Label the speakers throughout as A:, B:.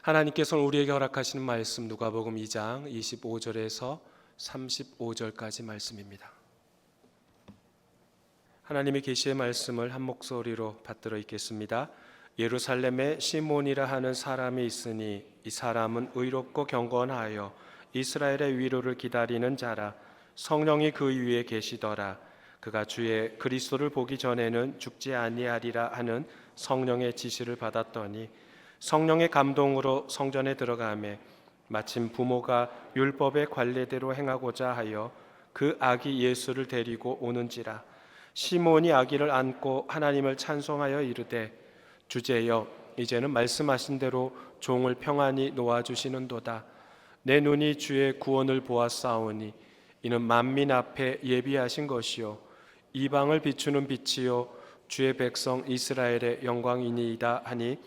A: 하나님께서는 우리에게 허락하시는 말씀 누가복음 2장 25절에서 35절까지 말씀입니다. 하나님의 계시의 말씀을 한 목소리로 받들어 읽겠습니다. 예루살렘에 시몬이라 하는 사람이 있으니 이 사람은 의롭고 경건하여 이스라엘의 위로를 기다리는 자라. 성령이 그 위에 계시더라. 그가 주의 그리스도를 보기 전에는 죽지 아니하리라 하는 성령의 지시를 받았더니 성령의 감동으로 성전에 들어가매 마침 부모가 율법의 관례대로 행하고자 하여 그 아기 예수를 데리고 오는지라. 시몬이 아기를 안고 하나님을 찬송하여 이르되 주제여 이제는 말씀하신 대로 종을 평안히 놓아주시는도다. 내 눈이 주의 구원을 보았사오니 이는 만민 앞에 예비하신 것이요 이방을 비추는 빛이요 주의 백성 이스라엘의 영광이니이다 하니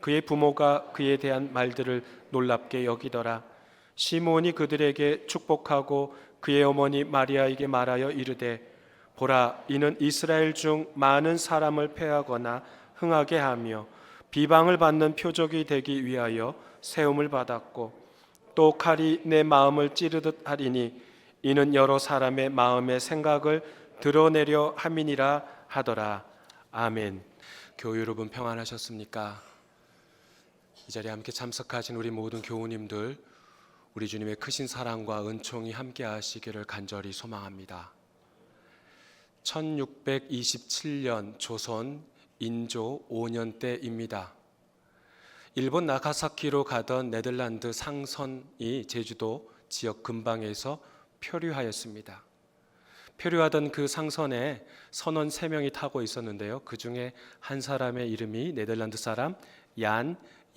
A: 그의 부모가 그에 대한 말들을 놀랍게 여기더라. 시몬이 그들에게 축복하고 그의 어머니 마리아에게 말하여 이르되 보라, 이는 이스라엘 중 많은 사람을 패하거나 흥하게 하며 비방을 받는 표적이 되기 위하여 세움을 받았고 또 칼이 내 마음을 찌르듯 하리니 이는 여러 사람의 마음의 생각을 드러내려 함이니라 하더라. 아멘. 교우 여러분 평안하셨습니까? 이 자리에 함께 참석하신 우리 모든 교우님들, 우리 주님의 크신 사랑과 은총이 함께 하시기를 간절히 소망합니다. 1627년 조선 인조 5년 때입니다. 일본 나가사키로 가던 네덜란드 상선이 제주도 지역 근방에서 표류하였습니다. 표류하던 그 상선에 선원 3명이 타고 있었는데요. 그 중에 한 사람의 이름이 네덜란드 사람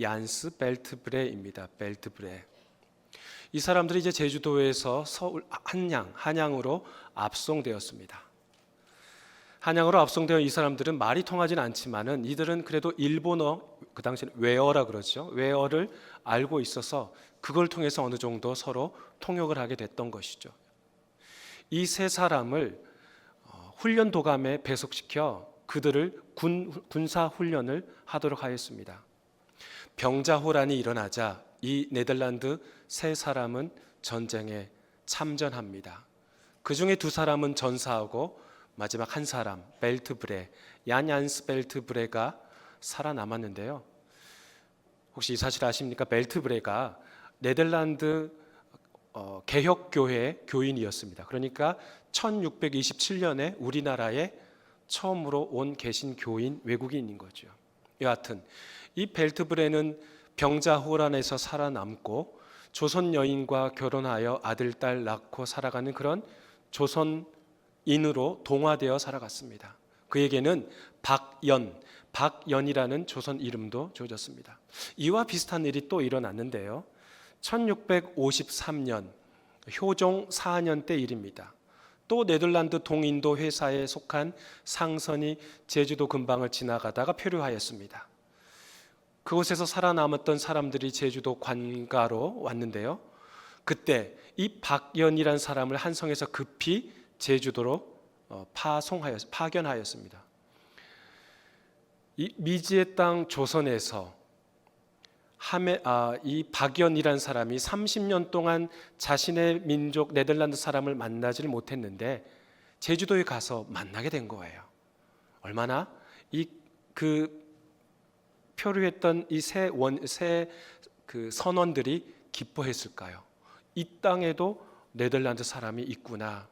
A: 얀스 벨트브레입니다. 벨트브레. 이 사람들이 이제 제주도에서 서울 한양으로 압송되었습니다. 한양으로 압송되어 이 사람들은 말이 통하지는 않지만은 이들은 그래도 일본어, 그 당시에는 외어라 그러죠. 외어를 알고 있어서 그걸 통해서 어느 정도 서로 통역을 하게 됐던 것이죠. 이 3사람을 훈련 도감에 배속시켜 그들을 군사 훈련을 하도록 하였습니다. 병자호란이 일어나자 이 네덜란드 3사람은 전쟁에 참전합니다. 그 중에 2사람은 전사하고 마지막 한 사람 벨트브레, 얀스 벨트브레가 살아남았는데요. 혹시 이 사실 아십니까? 벨트브레가 네덜란드 개혁교회 교인이었습니다. 그러니까 1627년에 우리나라에 처음으로 온 개신교인 외국인인 거죠. 여하튼 이 벨트브레는 병자호란에서 살아남고 조선 여인과 결혼하여 아들, 딸 낳고 살아가는 그런 조선인으로 동화되어 살아갔습니다. 그에게는 박연이라는 조선 이름도 주어졌습니다. 이와 비슷한 일이 또 일어났는데요. 1653년 효종 4년 때 일입니다. 또 네덜란드 동인도 회사에 속한 상선이 제주도 근방을 지나가다가 표류하였습니다. 그곳에서 살아남았던 사람들이 제주도 관가로 왔는데요. 그때 이 박연이라는 사람을 한성에서 급히 제주도로 파견하였습니다. 이 미지의 땅 조선에서 이 박연이라는 사람이 30년 동안 자신의 민족 네덜란드 사람을 만나지를 못했는데 제주도에 가서 만나게 된 거예요. 얼마나 표류했던 이 세 선원들이 기뻐했을까요? 이 땅에도 네덜란드 사람이 있구나.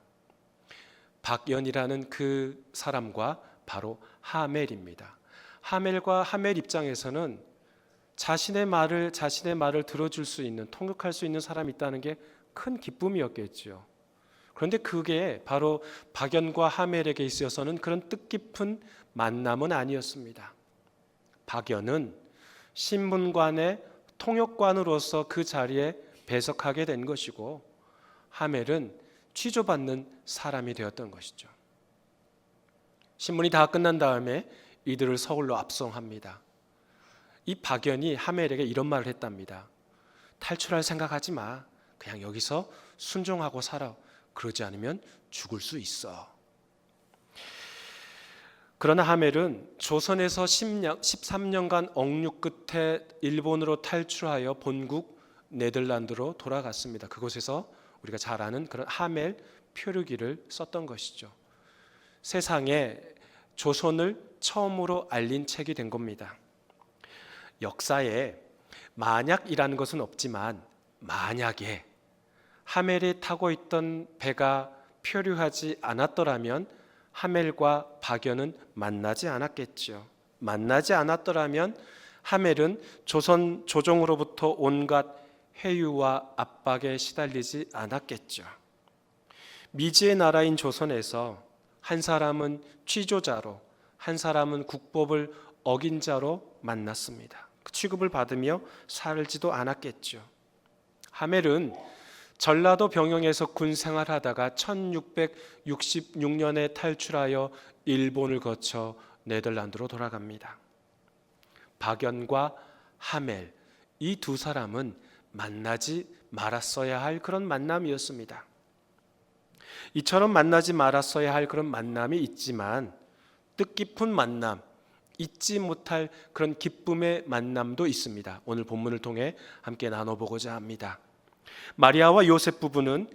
A: 박연이라는 그 사람과 바로 하멜입니다. 하멜 입장에서는 자신의 말을 들어줄 수 있는, 통역할 수 있는 사람이 있다는 게 큰 기쁨이었겠죠. 그런데 그게 바로 박연과 하멜에게 있어서는 그런 뜻깊은 만남은 아니었습니다. 박연은 신문관의 통역관으로서 그 자리에 배석하게 된 것이고 하멜은 취조받는 사람이 되었던 것이죠. 신문이 다 끝난 다음에 이들을 서울로 압송합니다. 이 박연이 하멜에게 이런 말을 했답니다. 탈출할 생각하지 마. 그냥 여기서 순종하고 살아. 그러지 않으면 죽을 수 있어. 그러나 하멜은 조선에서 13년간 억류 끝에 일본으로 탈출하여 본국 네덜란드로 돌아갔습니다. 그곳에서 우리가 잘 아는 그런 하멜 표류기를 썼던 것이죠. 세상에 조선을 처음으로 알린 책이 된 겁니다. 역사에 만약이라는 것은 없지만 만약에 하멜이 타고 있던 배가 표류하지 않았더라면 하멜과 박연은 만나지 않았겠죠. 만나지 않았더라면 하멜은 조선 조정으로부터 온갖 회유와 압박에 시달리지 않았겠죠. 미지의 나라인 조선에서 한 사람은 취조자로, 한 사람은 국법을 어긴 자로 만났습니다. 그 취급을 받으며 살지도 않았겠죠. 하멜은 전라도 병영에서 군 생활하다가 1666년에 탈출하여 일본을 거쳐 네덜란드로 돌아갑니다. 박연과 하멜, 이 두 사람은 만나지 말았어야 할 그런 만남이었습니다. 이처럼 만나지 말았어야 할 그런 만남이 있지만 뜻깊은 만남, 잊지 못할 그런 기쁨의 만남도 있습니다. 오늘 본문을 통해 함께 나눠보고자 합니다. 마리아와 요셉 부부는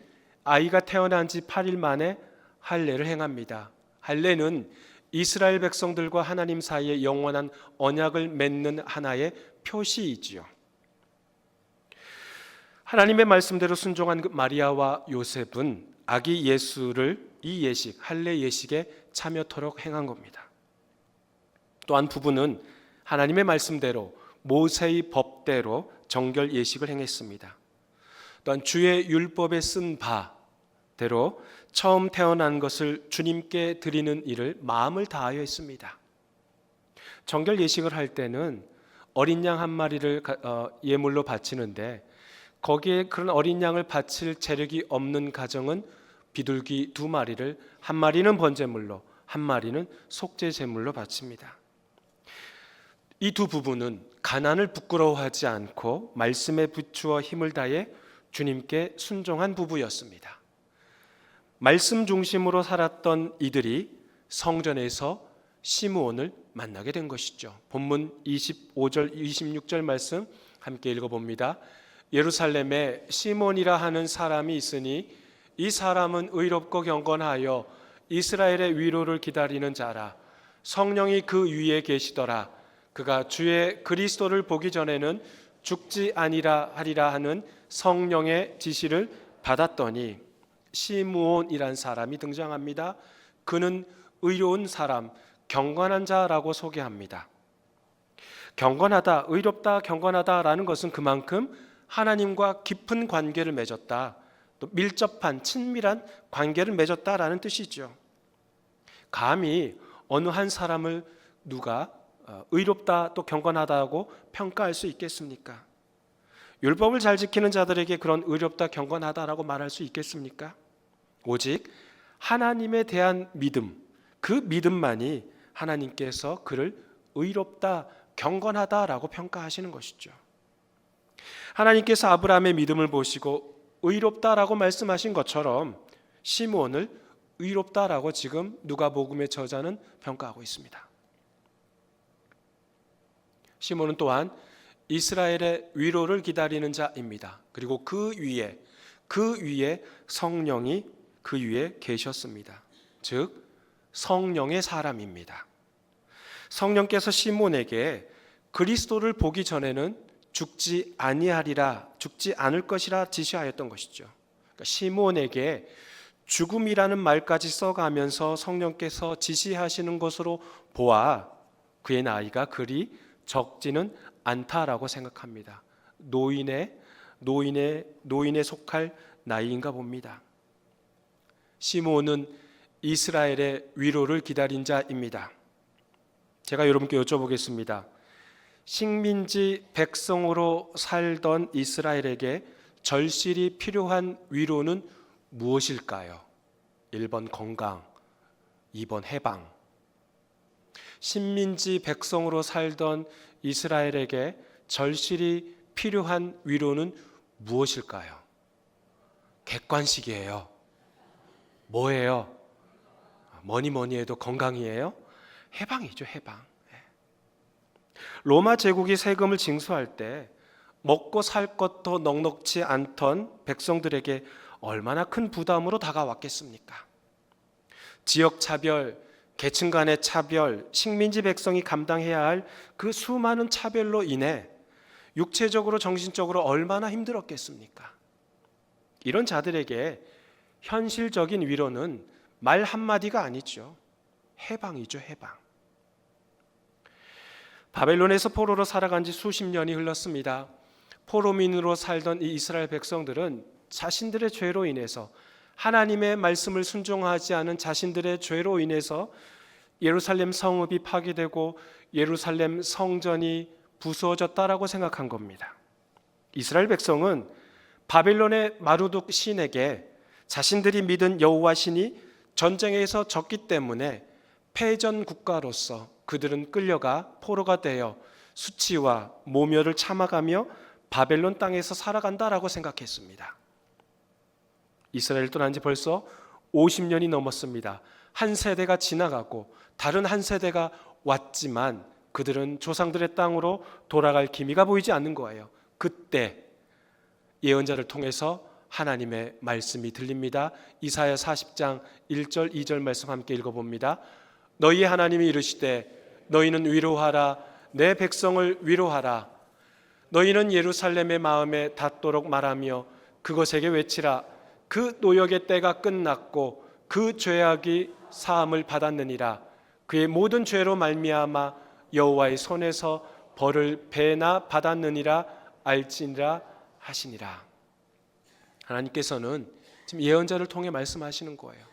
A: 아이가 태어난 지 8일 만에 할례를 행합니다. 할례는 이스라엘 백성들과 하나님 사이에 영원한 언약을 맺는 하나의 표시이지요. 하나님의 말씀대로 순종한 그 마리아와 요셉은 아기 예수를 이 예식, 할례 예식에 참여토록 행한 겁니다. 또한 부부는 하나님의 말씀대로 모세의 법대로 정결 예식을 행했습니다. 또한 주의 율법에 쓴 바대로 처음 태어난 것을 주님께 드리는 일을 마음을 다하여 했습니다. 정결 예식을 할 때는 어린 양 한 마리를 예물로 바치는데 거기에 그런 어린 양을 바칠 재력이 없는 가정은 비둘기 2마리를, 한 마리는 번제물로, 한 마리는 속죄 제물로 바칩니다. 이 두 부부는 가난을 부끄러워하지 않고 말씀에 비추어 힘을 다해 주님께 순종한 부부였습니다. 말씀 중심으로 살았던 이들이 성전에서 시므온을 만나게 된 것이죠. 본문 25절 26절 말씀 함께 읽어봅니다. 예루살렘에 시몬이라 하는 사람이 있으니 이 사람은 의롭고 경건하여 이스라엘의 위로를 기다리는 자라. 성령이 그 위에 계시더라. 그가 주의 그리스도를 보기 전에는 죽지 아니라 하리라 하는 성령의 지시를 받았더니 시므온이란 사람이 등장합니다. 그는 의로운 사람, 경건한 자라고 소개합니다. 경건하다, 의롭다, 경건하다라는 것은 그만큼 하나님과 깊은 관계를 맺었다, 또 밀접한 친밀한 관계를 맺었다라는 뜻이죠. 감히 어느 한 사람을 누가 의롭다 또 경건하다고 평가할 수 있겠습니까? 율법을 잘 지키는 자들에게 그런 의롭다 경건하다라고 말할 수 있겠습니까? 오직 하나님에 대한 믿음, 그 믿음만이 하나님께서 그를 의롭다 경건하다라고 평가하시는 것이죠. 하나님께서 아브라함의 믿음을 보시고 의롭다라고 말씀하신 것처럼 시므온을 의롭다라고 지금 누가복음의 저자는 평가하고 있습니다. 시몬은 또한 이스라엘의 위로를 기다리는 자입니다. 그리고 그 위에 성령이 그 위에 계셨습니다. 즉 성령의 사람입니다. 성령께서 시몬에게 그리스도를 보기 전에는 죽지 아니하리라, 죽지 않을 것이라 지시하였던 것이죠. 그러니까 시몬에게 죽음이라는 말까지 써가면서 성령께서 지시하시는 것으로 보아 그의 나이가 그리 적지는 않다라고 생각합니다. 노인에 속할 나이인가 봅니다. 시므온은 이스라엘의 위로를 기다린 자입니다. 제가 여러분께 여쭤보겠습니다. 식민지 백성으로 살던 이스라엘에게 절실히 필요한 위로는 무엇일까요? 1번 건강, 2번 해방. 식민지 백성으로 살던 이스라엘에게 절실히 필요한 위로는 무엇일까요? 객관식이에요. 뭐예요? 뭐니 해도 건강이에요? 해방이죠, 해방. 로마 제국이 세금을 징수할 때 먹고 살 것도 넉넉지 않던 백성들에게 얼마나 큰 부담으로 다가왔겠습니까? 지역 차별, 계층 간의 차별, 식민지 백성이 감당해야 할 그 수많은 차별로 인해 육체적으로 정신적으로 얼마나 힘들었겠습니까? 이런 자들에게 현실적인 위로는 말 한마디가 아니죠. 해방이죠, 해방. 바벨론에서 포로로 살아간 지 수십 년이 흘렀습니다. 포로민으로 살던 이 이스라엘 백성들은 자신들의 죄로 인해서, 하나님의 말씀을 순종하지 않은 자신들의 죄로 인해서 예루살렘 성읍이 파괴되고 예루살렘 성전이 부수어졌다라고 생각한 겁니다. 이스라엘 백성은 바벨론의 마루둑 신에게 자신들이 믿은 여호와 신이 전쟁에서 졌기 때문에 패전 국가로서 그들은 끌려가 포로가 되어 수치와 모멸을 참아가며 바벨론 땅에서 살아간다라고 생각했습니다. 이스라엘 떠난 지 벌써 50년이 넘었습니다. 한 세대가 지나가고 다른 한 세대가 왔지만 그들은 조상들의 땅으로 돌아갈 기미가 보이지 않는 거예요. 그때 예언자를 통해서 하나님의 말씀이 들립니다. 이사야 40장 1절 2절 말씀 함께 읽어봅니다. 너희 하나님이 이르시되 너희는 위로하라, 내 백성을 위로하라. 너희는 예루살렘의 마음에 닿도록 말하며 그것에게 외치라. 그 노역의 때가 끝났고 그 죄악이 사함을 받았느니라. 그의 모든 죄로 말미암아 여호와의 손에서 벌을 배나 받았느니라 알지니라 하시니라. 하나님께서는 지금 예언자를 통해 말씀하시는 거예요.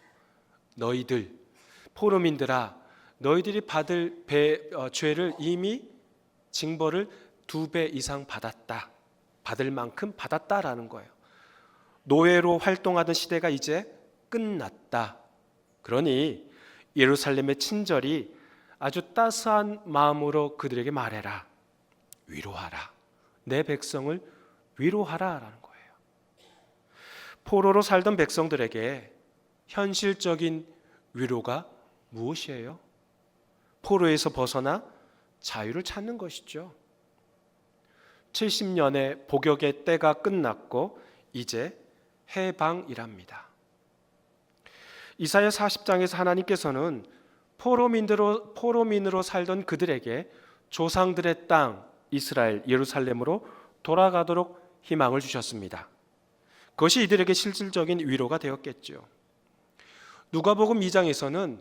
A: 너희들 포로민들아, 너희들이 받을 죄를 이미 징벌을 2배 이상 받았다. 받을 만큼 받았다라는 거예요. 노예로 활동하던 시대가 이제 끝났다. 그러니 예루살렘의 친절이 아주 따스한 마음으로 그들에게 말해라. 위로하라. 내 백성을 위로하라라는 거예요. 포로로 살던 백성들에게 현실적인 위로가 무엇이에요? 포로에서 벗어나 자유를 찾는 것이죠. 70년의 복역의 때가 끝났고 이제 해방이랍니다. 이사야 40장에서 하나님께서는 포로민으로 살던 그들에게 조상들의 땅 이스라엘 예루살렘으로 돌아가도록 희망을 주셨습니다. 그것이 이들에게 실질적인 위로가 되었겠죠. 누가복음 2장에서는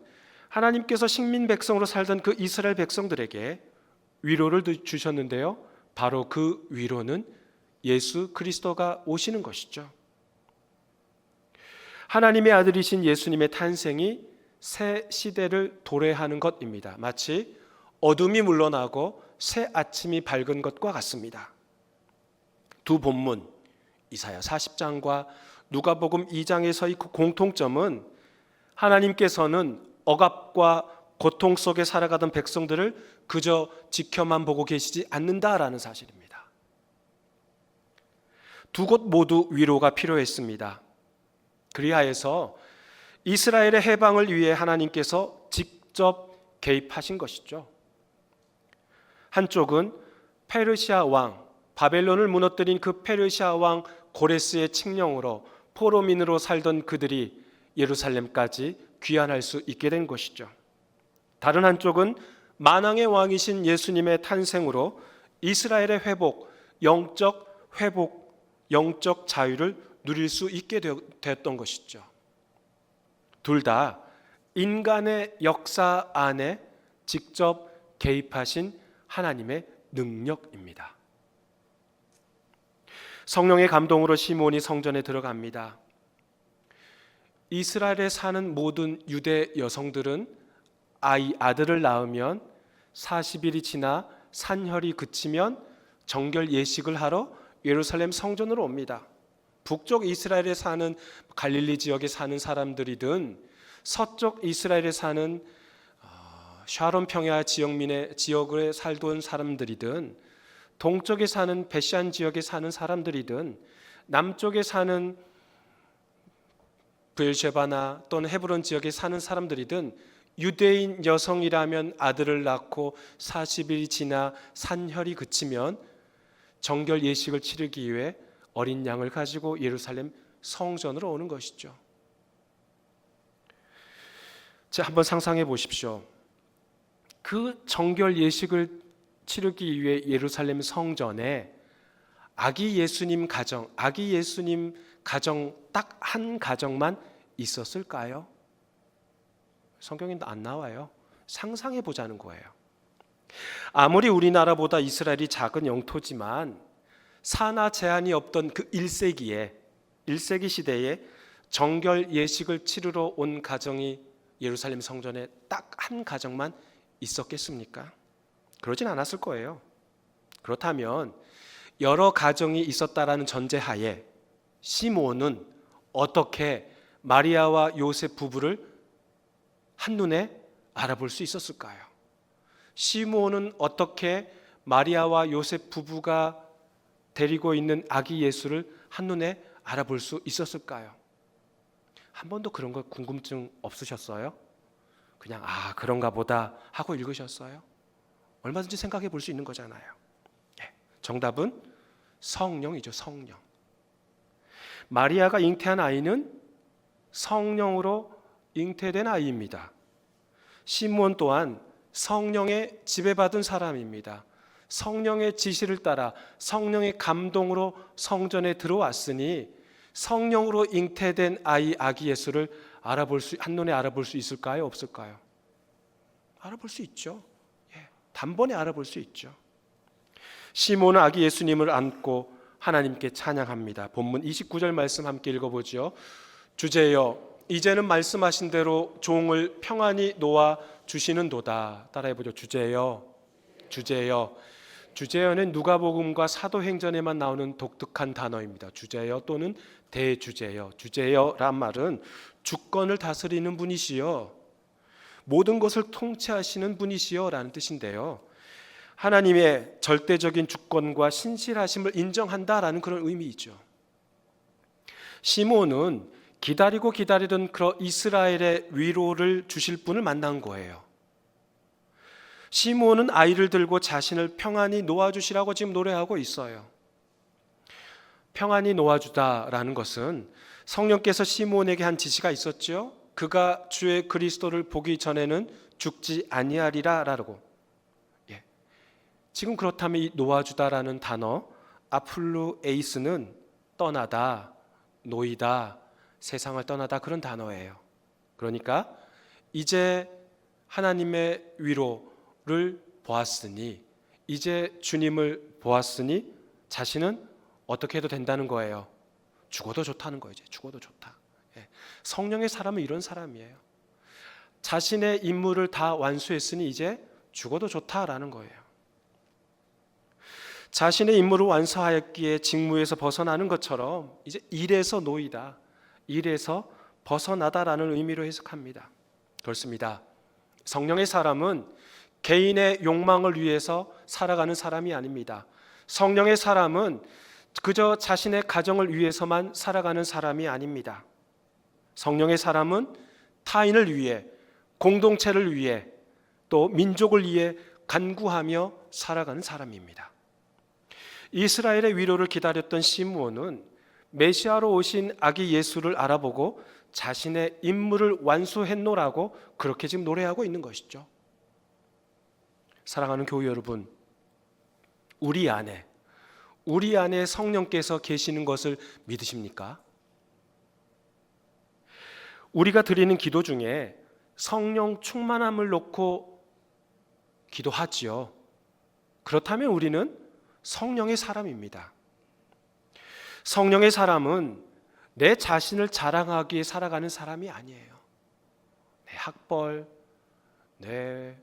A: 하나님께서 식민 백성으로 살던 그 이스라엘 백성들에게 위로를 주셨는데요. 바로 그 위로는 예수 그리스도가 오시는 것이죠. 하나님의 아들이신 예수님의 탄생이 새 시대를 도래하는 것입니다. 마치 어둠이 물러나고 새 아침이 밝은 것과 같습니다. 두 본문 이사야 40장과 누가복음 2장에서의 그 공통점은 하나님께서는 억압과 고통 속에 살아가던 백성들을 그저 지켜만 보고 계시지 않는다라는 사실입니다. 두 곳 모두 위로가 필요했습니다. 그리하여서 이스라엘의 해방을 위해 하나님께서 직접 개입하신 것이죠. 한쪽은 페르시아 왕, 바벨론을 무너뜨린 그 페르시아 왕 고레스의 칙령으로 포로민으로 살던 그들이 예루살렘까지 귀환할 수 있게 된 것이죠. 다른 한쪽은 만왕의 왕이신 예수님의 탄생으로 이스라엘의 영적 회복, 영적 자유를 누릴 수 있게 되었던 것이죠. 둘 다 인간의 역사 안에 직접 개입하신 하나님의 능력입니다. 성령의 감동으로 시몬이 성전에 들어갑니다. 이스라엘에 사는 모든 유대 여성들은 아들을 낳으면 40일이 지나 산혈이 그치면 정결 예식을 하러 예루살렘 성전으로 옵니다. 북쪽 이스라엘에 사는 갈릴리 지역에 사는 사람들이든 서쪽 이스라엘에 사는 샤론 평야 지역에 살던 사람들이든 동쪽에 사는 베시안 지역에 사는 사람들이든 남쪽에 사는 브엘셰바나 또는 헤브론 지역에 사는 사람들이든 유대인 여성이라면 아들을 낳고 40일이 지나 산혈이 그치면 정결 예식을 치르기 위해 어린 양을 가지고 예루살렘 성전으로 오는 것이죠. 자, 한번 상상해 보십시오. 그 정결 예식을 치르기 위해 예루살렘 성전에 아기 예수님 가정 딱 한 가정만 있었을까요? 성경에 안 나와요. 상상해 보자는 거예요. 아무리 우리나라보다 이스라엘이 작은 영토지만 산하 제한이 없던 그 1세기 시대에 정결 예식을 치르러 온 가정이 예루살렘 성전에 딱 한 가정만 있었겠습니까? 그러진 않았을 거예요. 그렇다면 여러 가정이 있었다라는 전제하에 시므온은 어떻게 마리아와 요셉 부부를 한눈에 알아볼 수 있었을까요? 시므온은 어떻게 마리아와 요셉 부부가 데리고 있는 아기 예수를 한눈에 알아볼 수 있었을까요? 한 번도 그런 거 궁금증 없으셨어요? 그냥 그런가 보다 하고 읽으셨어요? 얼마든지 생각해 볼 수 있는 거잖아요. 정답은 성령이죠. 성령. 마리아가 잉태한 아이는 성령으로 잉태된 아이입니다. 시므온 또한 성령의 지배받은 사람입니다. 성령의 지시를 따라 성령의 감동으로 성전에 들어왔으니 성령으로 잉태된 아기 예수를 한눈에 알아볼 수 있을까요? 없을까요? 알아볼 수 있죠. 단번에 알아볼 수 있죠. 시므온은 아기 예수님을 안고 하나님께 찬양합니다. 본문 29절 말씀 함께 읽어보죠. 주제여 이제는 말씀하신 대로 종을 평안히 놓아 주시는도다. 따라해보죠. 주제여. 주제여는 누가복음과 사도행전에만 나오는 독특한 단어입니다. 주제여 또는 대주제여. 주제여란 말은 주권을 다스리는 분이시여, 모든 것을 통치하시는 분이시여 라는 뜻인데요, 하나님의 절대적인 주권과 신실하심을 인정한다라는 그런 의미이죠. 시므온은 기다리던 그 이스라엘의 위로를 주실 분을 만난 거예요. 시므온은 아이를 들고 자신을 평안히 놓아주시라고 지금 노래하고 있어요. 평안히 놓아주다라는 것은 성령께서 시므온에게 한 지시가 있었죠. 그가 주의 그리스도를 보기 전에는 죽지 아니하리라라고. 지금 그렇다면 이 놓아주다라는 단어 아플루에이스는 떠나다, 놓이다, 세상을 떠나다 그런 단어예요. 그러니까 이제 하나님의 위로를 보았으니, 이제 주님을 보았으니 자신은 어떻게 해도 된다는 거예요. 죽어도 좋다는 거예요. 이제 죽어도 좋다. 성령의 사람은 이런 사람이에요. 자신의 임무를 다 완수했으니 이제 죽어도 좋다라는 거예요. 자신의 임무를 완수하였기에 직무에서 벗어나는 것처럼 이제 일에서 놓이다, 일에서 벗어나다라는 의미로 해석합니다. 그렇습니다. 성령의 사람은 개인의 욕망을 위해서 살아가는 사람이 아닙니다. 성령의 사람은 그저 자신의 가정을 위해서만 살아가는 사람이 아닙니다. 성령의 사람은 타인을 위해, 공동체를 위해, 또 민족을 위해 간구하며 살아가는 사람입니다. 이스라엘의 위로를 기다렸던 시므온은 메시아로 오신 아기 예수를 알아보고 자신의 임무를 완수했노라고 그렇게 지금 노래하고 있는 것이죠. 사랑하는 교회 여러분, 우리 안에 성령께서 계시는 것을 믿으십니까? 우리가 드리는 기도 중에 성령 충만함을 놓고 기도하지요. 그렇다면 우리는 성령의 사람입니다. 성령의 사람은 내 자신을 자랑하기에 살아가는 사람이 아니에요. 내 학벌, 내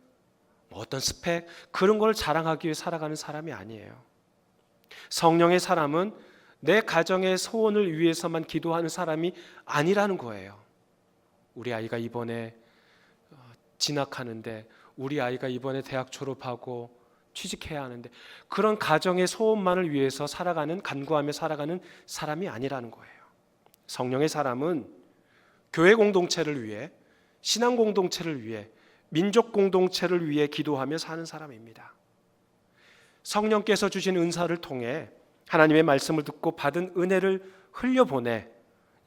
A: 어떤 스펙, 그런 걸 자랑하기 위해 살아가는 사람이 아니에요. 성령의 사람은 내 가정의 소원을 위해서만 기도하는 사람이 아니라는 거예요. 우리 아이가 이번에 진학하는데, 우리 아이가 이번에 대학 졸업하고 취직해야 하는데, 그런 가정의 소원만을 위해서 간구하며 살아가는 사람이 아니라는 거예요. 성령의 사람은 교회 공동체를 위해, 신앙 공동체를 위해, 민족 공동체를 위해 기도하며 사는 사람입니다. 성령께서 주신 은사를 통해 하나님의 말씀을 듣고 받은 은혜를 흘려보내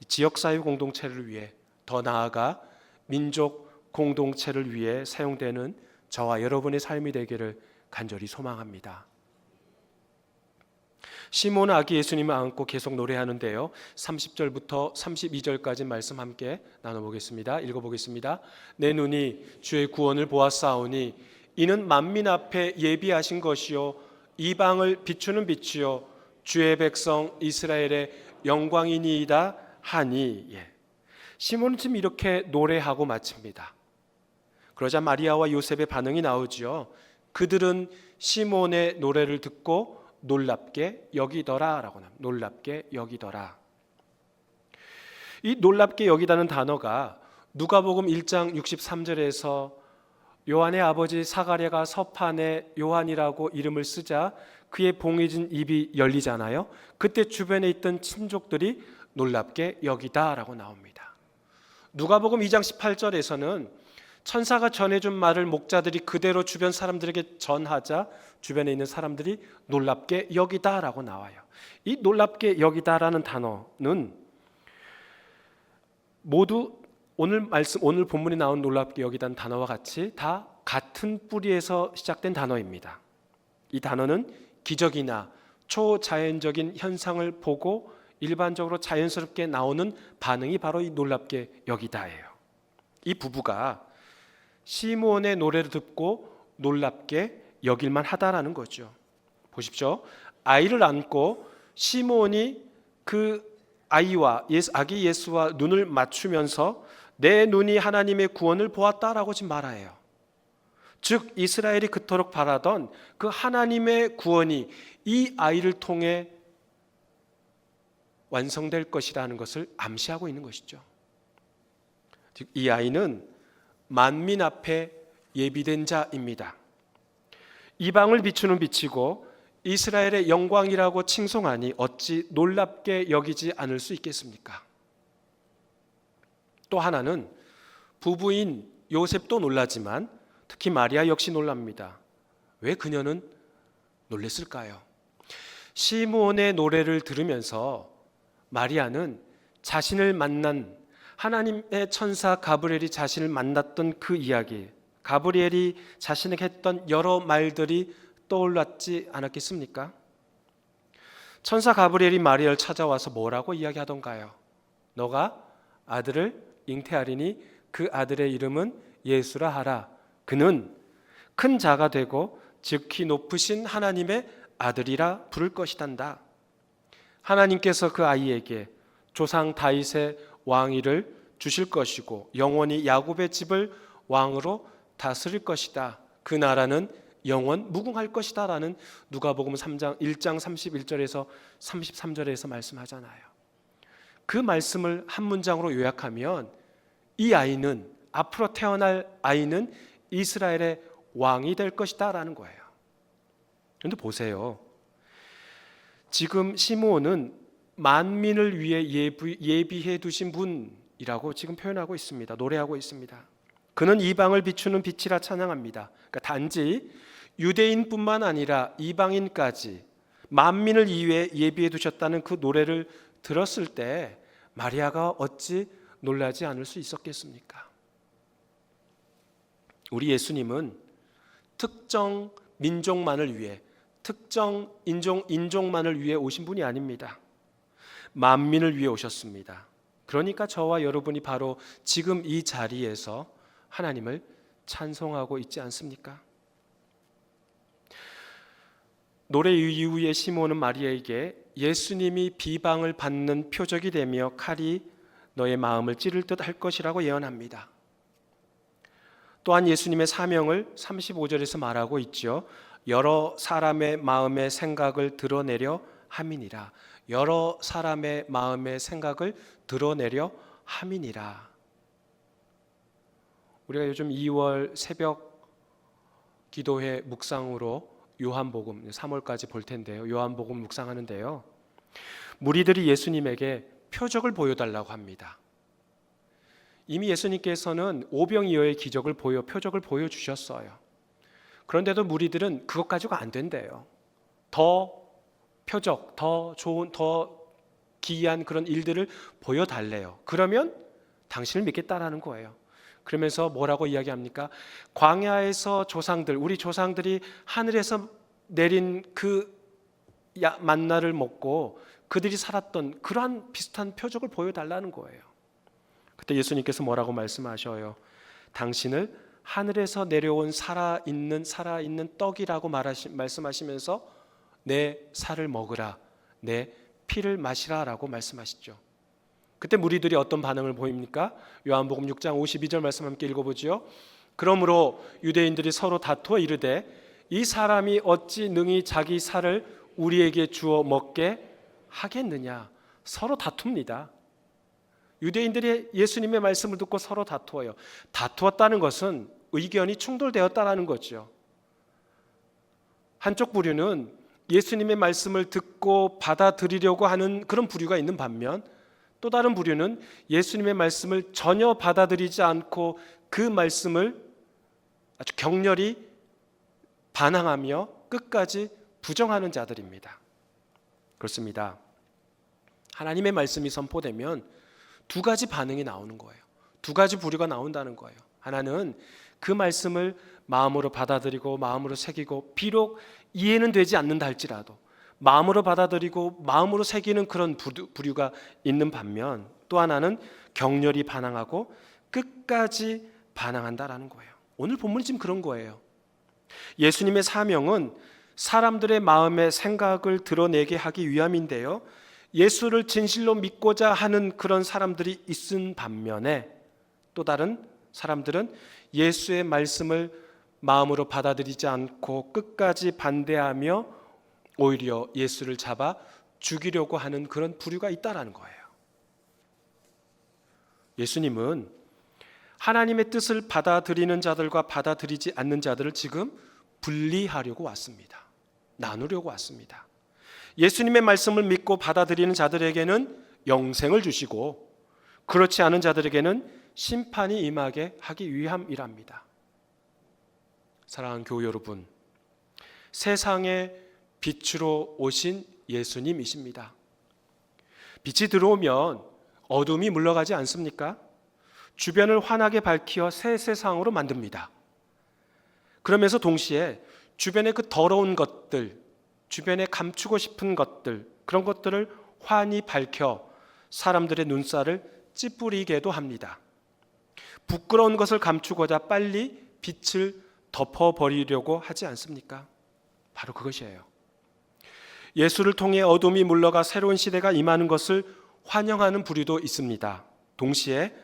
A: 지역사회 공동체를 위해, 더 나아가 민족 공동체를 위해 사용되는 저와 여러분의 삶이 되기를 간절히 소망합니다. 시몬 아기 예수님을 안고 계속 노래하는데요, 30절부터 32절까지 말씀 함께 나눠보겠습니다. 읽어보겠습니다. 내 눈이 주의 구원을 보았사오니 이는 만민 앞에 예비하신 것이요 이방을 비추는 빛이요 주의 백성 이스라엘의 영광이니이다 하니. 시몬은 지금 이렇게 노래하고 마칩니다. 그러자 마리아와 요셉의 반응이 나오지요. 그들은 시몬의 노래를 듣고 놀랍게 여기더라 라고 합니다. 놀랍게 여기더라. 이 놀랍게 여기다는 단어가 누가복음 1장 63절에서 요한의 아버지 사가랴가 서판에 요한이라고 이름을 쓰자 그의 봉해진 입이 열리잖아요. 그때 주변에 있던 친족들이 놀랍게 여기다라고 나옵니다. 누가복음 2장 18절에서는 천사가 전해준 말을 목자들이 그대로 주변 사람들에게 전하자 주변에 있는 사람들이 놀랍게 여기다라고 나와요. 이 놀랍게 여기다라는 단어는 모두 오늘 본문에 나온 놀랍게 여기다는 단어와 같이 다 같은 뿌리에서 시작된 단어입니다. 이 단어는 기적이나 초자연적인 현상을 보고 일반적으로 자연스럽게 나오는 반응이 바로 이 놀랍게 여기다예요. 이 부부가 시몬의 노래를 듣고 놀랍게 여길만 하다라는 거죠. 보십시오. 아이를 안고 시몬이 그 아기와 예수와 눈을 맞추면서 내 눈이 하나님의 구원을 보았다라고 지금 말해요. 즉 이스라엘이 그토록 바라던 그 하나님의 구원이 이 아이를 통해 완성될 것이라는 것을 암시하고 있는 것이죠. 즉 이 아이는 만민 앞에 예비된 자입니다. 이방을 비추는 빛이고 이스라엘의 영광이라고 칭송하니 어찌 놀랍게 여기지 않을 수 있겠습니까? 또 하나는 부부인 요셉도 놀라지만 특히 마리아 역시 놀랍니다. 왜 그녀는 놀랬을까요? 시므온의 노래를 들으면서 마리아는 자신을 만난 하나님의 천사 가브리엘이 자신을 만났던 그 이야기, 가브리엘이 자신에게 했던 여러 말들이 떠올랐지 않았겠습니까? 천사 가브리엘이 마리아를 찾아와서 뭐라고 이야기하던가요? 너가 아들을 잉태하리니 그 아들의 이름은 예수라 하라. 그는 큰 자가 되고 지극히 높으신 하나님의 아들이라 부를 것이단다. 하나님께서 그 아이에게 조상 다윗의 왕위를 주실 것이고 영원히 야곱의 집을 왕으로 다스릴 것이다. 그 나라는 영원 무궁할 것이다 라는 누가복음 3장 1장 31절에서 33절에서 말씀하잖아요. 그 말씀을 한 문장으로 요약하면 이 아이는, 앞으로 태어날 아이는 이스라엘의 왕이 될 것이다 라는 거예요. 그런데 보세요. 지금 시므온은 만민을 위해 예비해 두신 분이라고 지금 표현하고 있습니다. 노래하고 있습니다. 그는 이방을 비추는 빛이라 찬양합니다. 그러니까 단지 유대인뿐만 아니라 이방인까지 만민을 위해 예비해 두셨다는 그 노래를 들었을 때 마리아가 어찌 놀라지 않을 수 있었겠습니까? 우리 예수님은 특정 민족만을 위해, 특정 인종만을 위해 오신 분이 아닙니다. 만민을 위해 오셨습니다. 그러니까 저와 여러분이 바로 지금 이 자리에서 하나님을 찬송하고 있지 않습니까? 노래 이후에 시몬은 마리아에게 예수님이 비방을 받는 표적이 되며 칼이 너의 마음을 찌를 듯 할 것이라고 예언합니다. 또한 예수님의 사명을 35절에서 말하고 있죠. 여러 사람의 마음의 생각을 드러내려 함이니라. 여러 사람의 마음의 생각을 드러내려 함이니라. 우리가 요즘 2월 새벽 기도회 묵상으로 요한복음 3월까지 볼 텐데요. 요한복음 묵상하는데요. 무리들이 예수님에게 표적을 보여달라고 합니다. 이미 예수님께서는 오병이어의 기적을 표적을 보여주셨어요. 그런데도 무리들은 그것 가지고 안 된대요. 더 표적, 더 좋은, 더 기이한 그런 일들을 보여달래요. 그러면 당신을 믿겠다라는 거예요. 그러면서 뭐라고 이야기합니까? 광야에서 우리 조상들이 하늘에서 내린 그 만나를 먹고 그들이 살았던 그러한 비슷한 표적을 보여달라는 거예요. 그때 예수님께서 뭐라고 말씀하셔요? 당신을 하늘에서 내려온 살아있는 떡이라고 말씀하시면서 내 살을 먹으라, 내 피를 마시라 라고 말씀하시죠. 그때 무리들이 어떤 반응을 보입니까? 요한복음 6장 52절 말씀 함께 읽어보죠. 그러므로 유대인들이 서로 다투어 이르되 이 사람이 어찌 능히 자기 살을 우리에게 주어 먹게 하겠느냐. 서로 다툽니다. 유대인들이 예수님의 말씀을 듣고 서로 다투어요. 다투었다는 것은 의견이 충돌되었다는 거죠. 한쪽 부류는 예수님의 말씀을 듣고 받아들이려고 하는 그런 부류가 있는 반면 또 다른 부류는 예수님의 말씀을 전혀 받아들이지 않고 그 말씀을 아주 격렬히 반항하며 끝까지 부정하는 자들입니다. 그렇습니다. 하나님의 말씀이 선포되면 두 가지 반응이 나오는 거예요. 두 가지 부류가 나온다는 거예요. 하나는 그 말씀을 마음으로 받아들이고 마음으로 새기고 비록 이해는 되지 않는다 할지라도 마음으로 받아들이고 마음으로 새기는 그런 부류가 있는 반면 또 하나는 격렬히 반항하고 끝까지 반항한다라는 거예요. 오늘 본문이 지금 그런 거예요. 예수님의 사명은 사람들의 마음의 생각을 드러내게 하기 위함인데요. 예수를 진실로 믿고자 하는 그런 사람들이 있은 반면에 또 다른 사람들은 예수의 말씀을 마음으로 받아들이지 않고 끝까지 반대하며 오히려 예수를 잡아 죽이려고 하는 그런 부류가 있다라는 거예요. 예수님은 하나님의 뜻을 받아들이는 자들과 받아들이지 않는 자들을 지금 분리하려고 왔습니다. 나누려고 왔습니다. 예수님의 말씀을 믿고 받아들이는 자들에게는 영생을 주시고 그렇지 않은 자들에게는 심판이 임하게 하기 위함이랍니다. 사랑하는 교우 여러분, 세상의 빛으로 오신 예수님이십니다. 빛이 들어오면 어둠이 물러가지 않습니까? 주변을 환하게 밝히어 새 세상으로 만듭니다. 그러면서 동시에 주변의 그 더러운 것들, 주변에 감추고 싶은 것들, 그런 것들을 환히 밝혀 사람들의 눈살을 찌푸리게도 합니다. 부끄러운 것을 감추고자 빨리 빛을 덮어버리려고 하지 않습니까? 바로 그것이에요. 예수를 통해 어둠이 물러가 새로운 시대가 임하는 것을 환영하는 부류도 있습니다. 동시에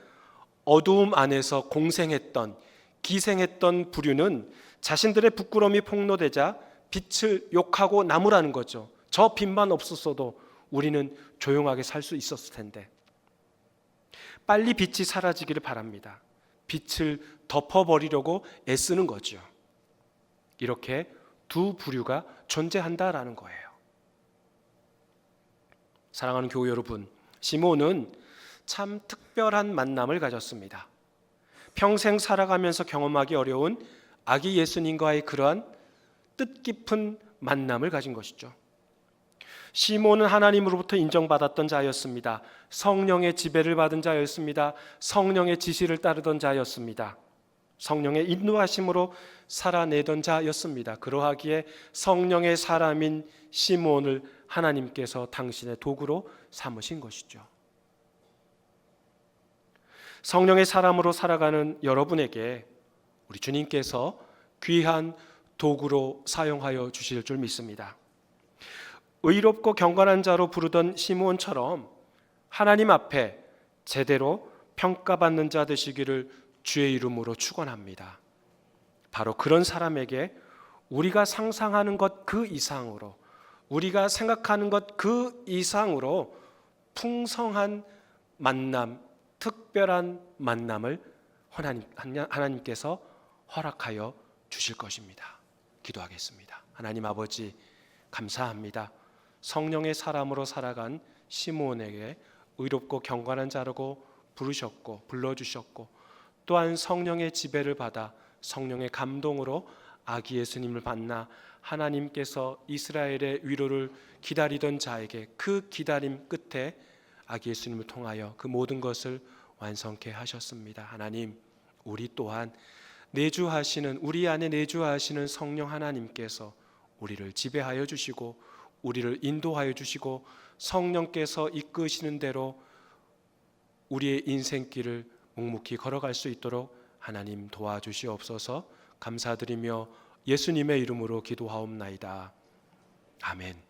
A: 어두움 안에서 공생했던, 기생했던 부류는 자신들의 부끄러움이 폭로되자 빛을 욕하고 나무라는 거죠. 저 빛만 없었어도 우리는 조용하게 살 수 있었을 텐데. 빨리 빛이 사라지기를 바랍니다. 빛을 덮어버리려고 애쓰는 거죠. 이렇게 두 부류가 존재한다라는 거예요. 사랑하는 교우 여러분, 시몬은 참 특별한 만남을 가졌습니다. 평생 살아가면서 경험하기 어려운 아기 예수님과의 그러한 뜻깊은 만남을 가진 것이죠. 시몬은 하나님으로부터 인정받았던 자였습니다. 성령의 지배를 받은 자였습니다. 성령의 지시를 따르던 자였습니다. 성령의 인도하심으로 살아내던 자였습니다. 그러하기에 성령의 사람인 시몬을 하나님께서 당신의 도구로 삼으신 것이죠. 성령의 사람으로 살아가는 여러분에게 우리 주님께서 귀한 도구로 사용하여 주실 줄 믿습니다. 의롭고 경건한 자로 부르던 시므온처럼 하나님 앞에 제대로 평가받는 자 되시기를 주의 이름으로 축원합니다. 바로 그런 사람에게 우리가 상상하는 것 그 이상으로, 우리가 생각하는 것 그 이상으로 풍성한 만남, 특별한 만남을 하나님께서 허락하여 주실 것입니다. 기도하겠습니다. 하나님 아버지, 감사합니다. 성령의 사람으로 살아간 시므온에게 의롭고 경건한 자라고 부르셨고 불러주셨고, 또한 성령의 지배를 받아 성령의 감동으로 아기 예수님을 만나 하나님께서 이스라엘의 위로를 기다리던 자에게 그 기다림 끝에 아기 예수님을 통하여 그 모든 것을 완성케 하셨습니다. 하나님, 우리 또한 내주하시는, 우리 안에 내주하시는 성령 하나님께서 우리를 지배하여 주시고 우리를 인도하여 주시고 성령께서 이끄시는 대로 우리의 인생길을 묵묵히 걸어갈 수 있도록 하나님 도와주시옵소서. 감사드리며 예수님의 이름으로 기도하옵나이다. 아멘.